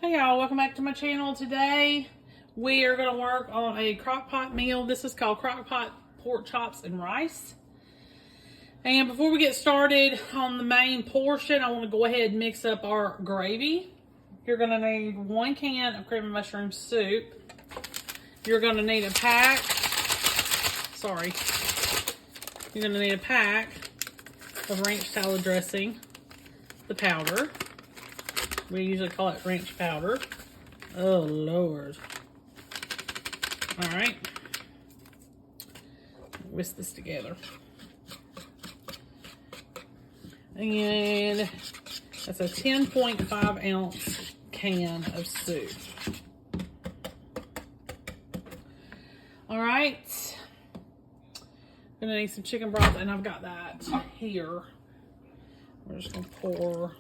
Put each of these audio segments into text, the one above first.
Hey y'all, welcome back to my channel. Today we are going to work on a crock pot meal. This is called crock pot pork chops and rice. And before we get started on the main portion, I want to go ahead and mix up our gravy. You're going to need 1 can of cream of mushroom soup. You're going to need a pack, you're going to need a pack of ranch salad dressing, the powder. We usually call it ranch powder. Oh, Lord. All right. Whisk this together. And that's a 10.5 ounce can of soup. All right. I'm gonna need some chicken broth, and I've got that here. We're just gonna pour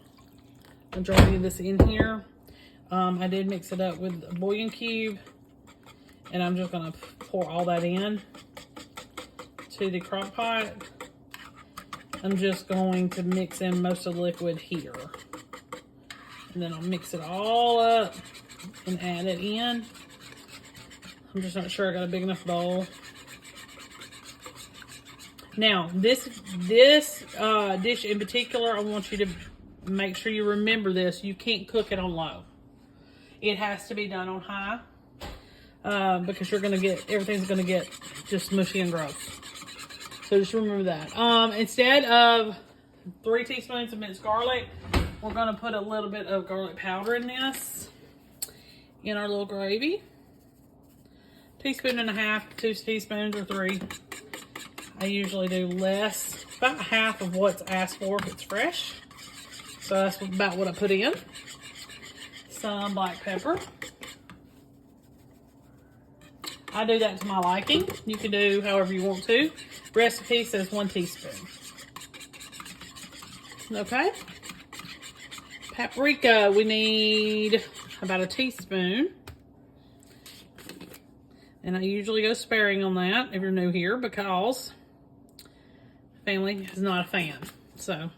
majority of this in here. I did mix it up with a bouillon cube, and I'm just gonna pour all that in to the crock pot. I'm just going to mix in most of the liquid here, and then I'll mix it all up and add it in. I'm just not sure I got a big enough bowl. Now, this dish in particular, I want you to make sure you remember this. You can't cook it on low. It has to be done on high because everything's gonna get just mushy and gross. So just remember that. Instead of 3 teaspoons of minced garlic, we're gonna put a little bit of garlic powder in this, in our little gravy. 1.5 teaspoons, 2 teaspoons, or 3. I usually do less, about half of what's asked for if it's fresh. So that's about what I put in. Some black pepper. I do that to my liking. You can do however you want to. Recipe says 1 teaspoon. Okay. Paprika, we need about 1 teaspoon. And I usually go sparing on that if you're new here because family is not a fan. So.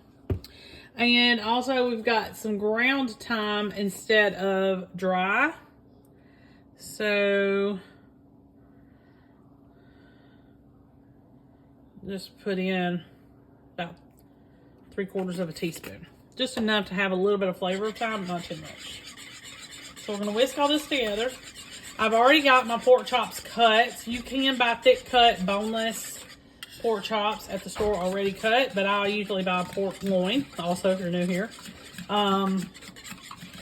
And also we've got some ground thyme instead of dry. So just put in about 3/4 teaspoon. Just enough to have a little bit of flavor of thyme, not too much. So we're gonna whisk all this together. I've already got my pork chops cut. You can buy thick cut, boneless pork chops at the store already cut, but I usually buy pork loin also if you're new here. And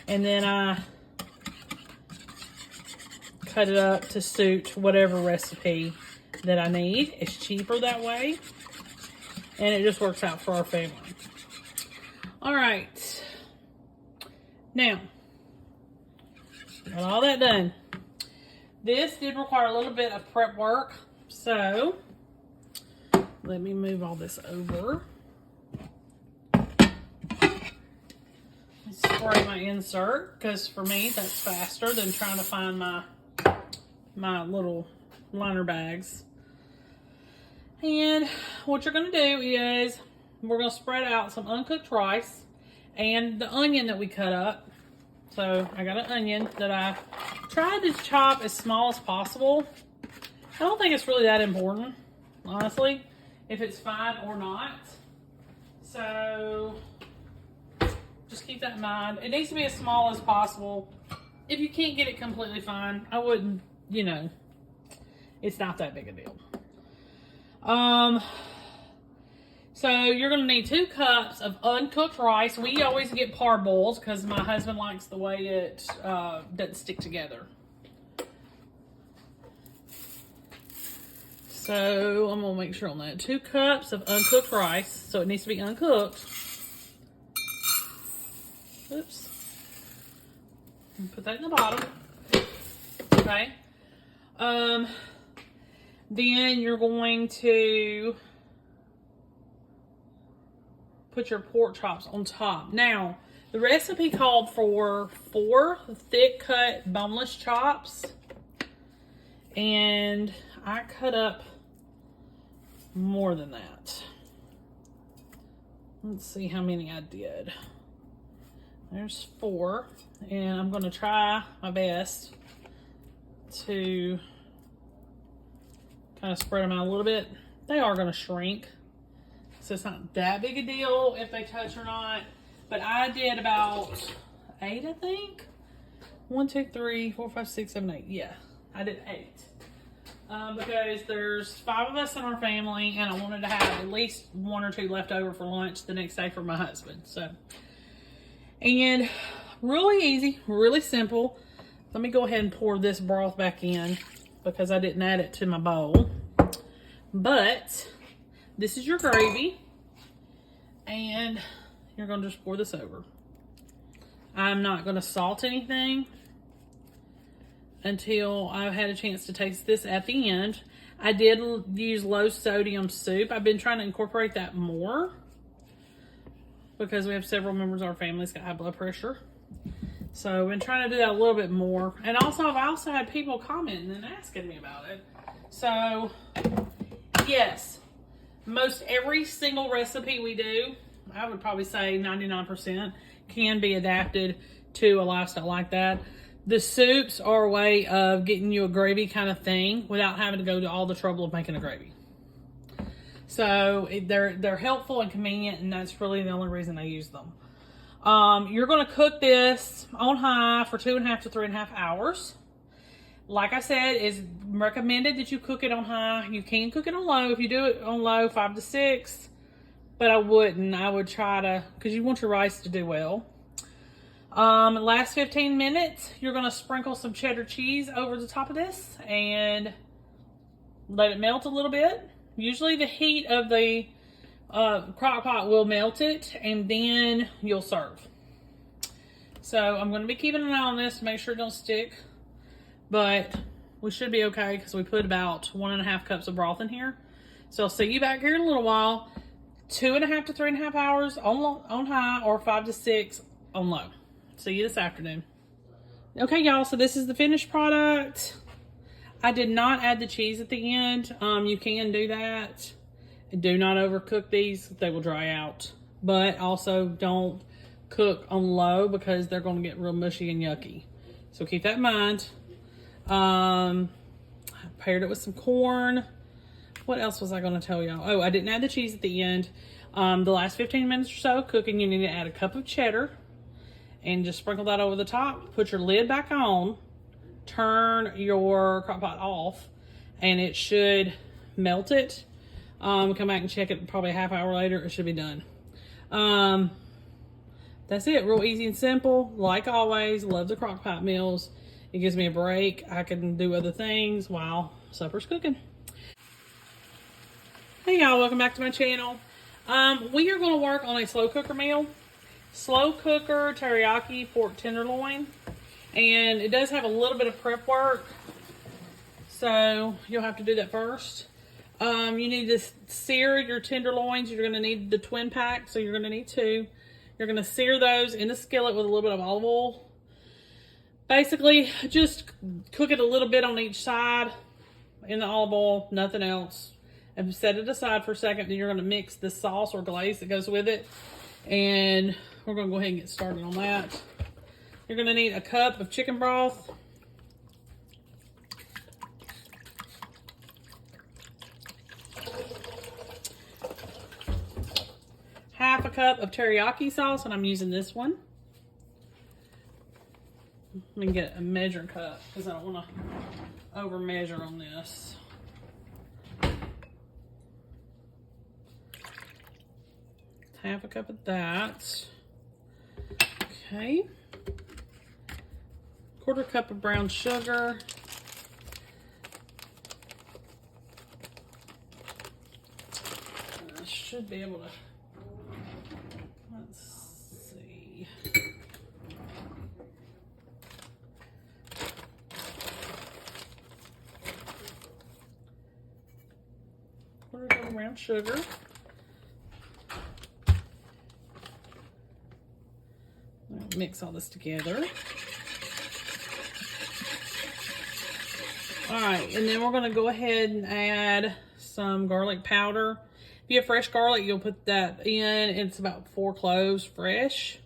then I cut it up to suit whatever recipe that I need. It's cheaper that way, and it just works out for our family. All right, now got all that done. This did require a little bit of prep work, so let me move all this over. Spray my insert, because for me, that's faster than trying to find my little liner bags. And what you're going to do is we're going to spread out some uncooked rice and the onion that we cut up. So I got an onion that I tried to chop as small as possible. I don't think it's really that important, honestly, if it's fine or not. So just keep that in mind. It needs to be as small as possible. If you can't get it completely fine, I wouldn't, it's not that big a deal. So you're going to need 2 cups of uncooked rice. We always get parboiled because my husband likes the way it doesn't stick together. So I'm going to make sure on that. 2 cups of uncooked rice. So it needs to be uncooked. Oops. Put that in the bottom. Okay. Then you're going to put your pork chops on top. Now, the recipe called for 4 thick cut boneless chops, and I cut up more than that. Let's see how many I did. There's 4. And I'm going to try my best to kind of spread them out a little bit. They are going to shrink, so it's not that big a deal if they touch or not. But I did about 8, I think. 1, 2, 3, 4, 5, 6, 7, 8. Yeah, I did 8. Because there's 5 of us in our family, and I wanted to have at least 1 or 2 left over for lunch the next day for my husband. So, and really easy, really simple. Let me go ahead and pour this broth back in because I didn't add it to my bowl. But this is your gravy, and you're going to just pour this over. I'm not going to salt anything until I've had a chance to taste this at the end. I did use low sodium soup. I've been trying to incorporate that more because we have several members of our family that's got high blood pressure. So I've been trying to do that a little bit more. And also, I've also had people commenting and asking me about it. So, yes, most every single recipe we do, I would probably say 99%, can be adapted to a lifestyle like that. The soups are a way of getting you a gravy kind of thing without having to go to all the trouble of making a gravy. So they're helpful and convenient, and that's really the only reason I use them. You're going to cook this on high for 2.5 to 3.5 hours. Like I said, it's recommended that you cook it on high. You can cook it on low. If you do it on low, 5 to 6. But I wouldn't. I would try to, because you want your rice to do well. Last 15 minutes, you're going to sprinkle some cheddar cheese over the top of this and let it melt a little bit. Usually the heat of the Crockpot will melt it, and then you'll serve. So I'm going to be keeping an eye on this to make sure it don't stick. But we should be okay because we put about 1.5 cups of broth in here. So I'll see you back here in a little while. 2.5 to 3.5 hours on high, or 5 to 6 on low. See you this afternoon. Okay, y'all, so this is the finished product. I did not add the cheese at the end. You can do that. Do not overcook these. They will dry out. But also don't cook on low because they're going to get real mushy and yucky. So keep that in mind. I paired it with some corn. What else was I going to tell y'all? Oh, I didn't add the cheese at the end. The last 15 minutes or so cooking, you need to add a cup of cheddar and just sprinkle that over the top. Put your lid back on. Turn your Crockpot off, and it should melt it. Come back and check it probably a half hour later. It should be done. That's it. Real easy and simple. Like always, love the Crockpot meals. It gives me a break. I can do other things while supper's cooking. Hey y'all, welcome back to my channel. We are going to work on a slow cooker meal. Slow cooker teriyaki pork tenderloin. And it does have a little bit of prep work. So you'll have to do that first. You need to sear your tenderloins. You're going to need the twin pack, so you're going to need 2. You're going to sear those in a skillet with a little bit of olive oil. Basically, just cook it a little bit on each side in the olive oil, nothing else. And set it aside for a second. Then you're going to mix the sauce or glaze that goes with it. And we're going to go ahead and get started on that. You're going to need a cup of chicken broth. Half a cup of teriyaki sauce, and I'm using this one. Let me get a measuring cup because I don't want to over measure on this. Half a cup of that. Okay. 1/4 cup of brown sugar. I should be able to, let's see. 1/4 cup of brown sugar. Mix all this together. All right, and then we're going to go ahead and add some garlic powder. If you have fresh garlic, you'll put that in. It's about 4 cloves fresh.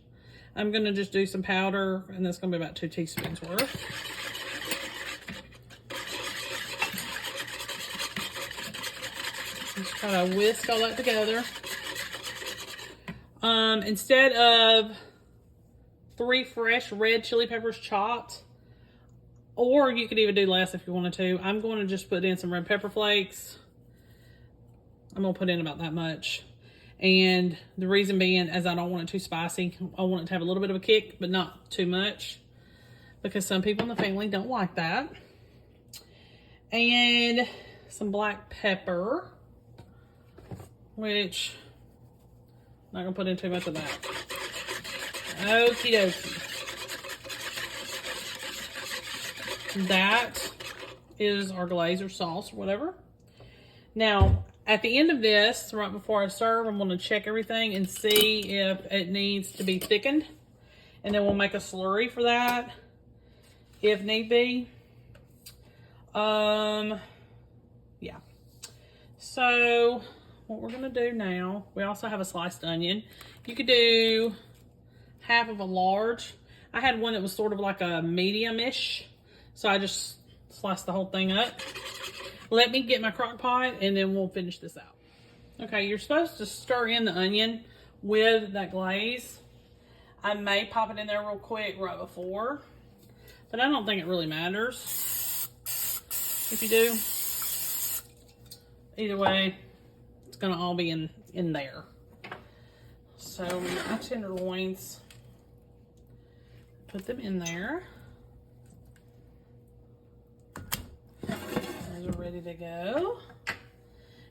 I'm gonna just do some powder, and that's gonna be about 2 teaspoons worth. Just try to whisk all that together. Instead of 3 fresh red chili peppers chopped, or you could even do less if you wanted to, I'm going to just put in some red pepper flakes. I'm going to put in about that much. And the reason being, as I don't want it too spicy, I want it to have a little bit of a kick, but not too much, because some people in the family don't like that. And some black pepper, which I'm not going to put in too much of that. Okie dokie. That is our glaze or sauce or whatever. Now, at the end of this, right before I serve, I'm going to check everything and see if it needs to be thickened. And then we'll make a slurry for that, if need be. Yeah. So, what we're going to do now, we also have a sliced onion. You could do half of a large. I had one that was sort of like a medium-ish, so I just sliced the whole thing up. Let me get my crock pot and then we'll finish this out. Okay, you're supposed to stir in the onion with that glaze. I may pop it in there real quick right before, but I don't think it really matters if you do. Either way, it's gonna all be in there. So my tenderloins, put them in there. Those are ready to go.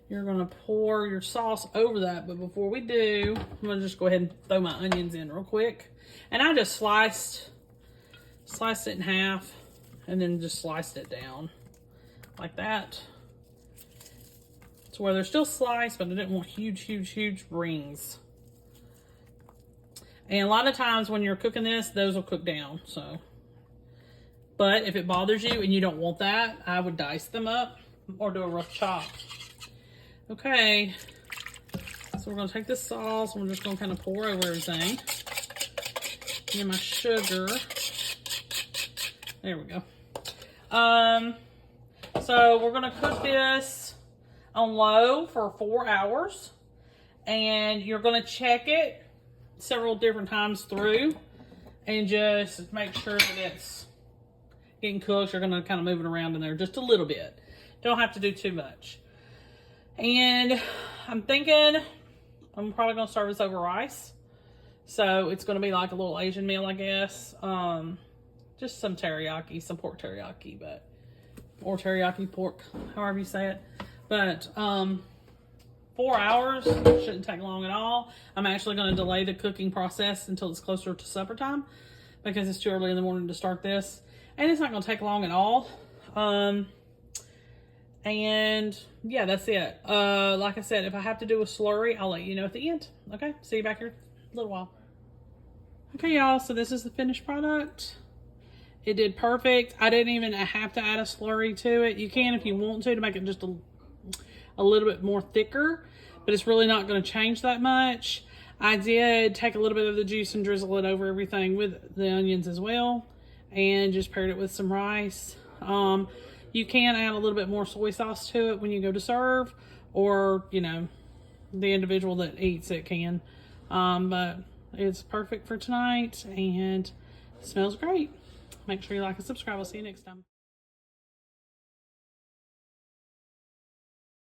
You're gonna pour your sauce over that, but before we do, I'm gonna just go ahead and throw my onions in real quick. And I just sliced it in half and then just sliced it down like that. To where they're still sliced, but I didn't want huge rings. And a lot of times when you're cooking this, those will cook down, so. But if it bothers you and you don't want that, I would dice them up or do a rough chop. Okay, so we're gonna take this sauce and we're just gonna kind of pour over everything. Get my sugar. There we go. So we're gonna cook this on low for 4 hours, and you're gonna check it several different times through and just make sure that it's getting cooked. You're gonna kind of move it around in there just a little bit. Don't have to do too much. And I'm thinking I'm probably gonna serve this over rice. So it's gonna be like a little Asian meal, I guess. Just some teriyaki, some pork teriyaki, or teriyaki pork, however you say it. But 4 hours shouldn't take long at all. I'm actually going to delay the cooking process until it's closer to supper time because it's too early in the morning to start this. And it's not going to take long at all. And yeah, that's it. Like I said, if I have to do a slurry, I'll let you know at the end. Okay, see you back here in a little while. Okay, y'all, so this is the finished product. It did perfect. I didn't even have to add a slurry to it. You can if you want to make it just a little bit more thicker, but it's really not going to change that much. I did take a little bit of the juice and drizzle it over everything with the onions as well, and just paired it with some rice. You can add a little bit more soy sauce to it when you go to serve, or, you know, the individual that eats it can. But it's perfect for tonight and it smells great. Make sure you like and subscribe. I'll see you next time.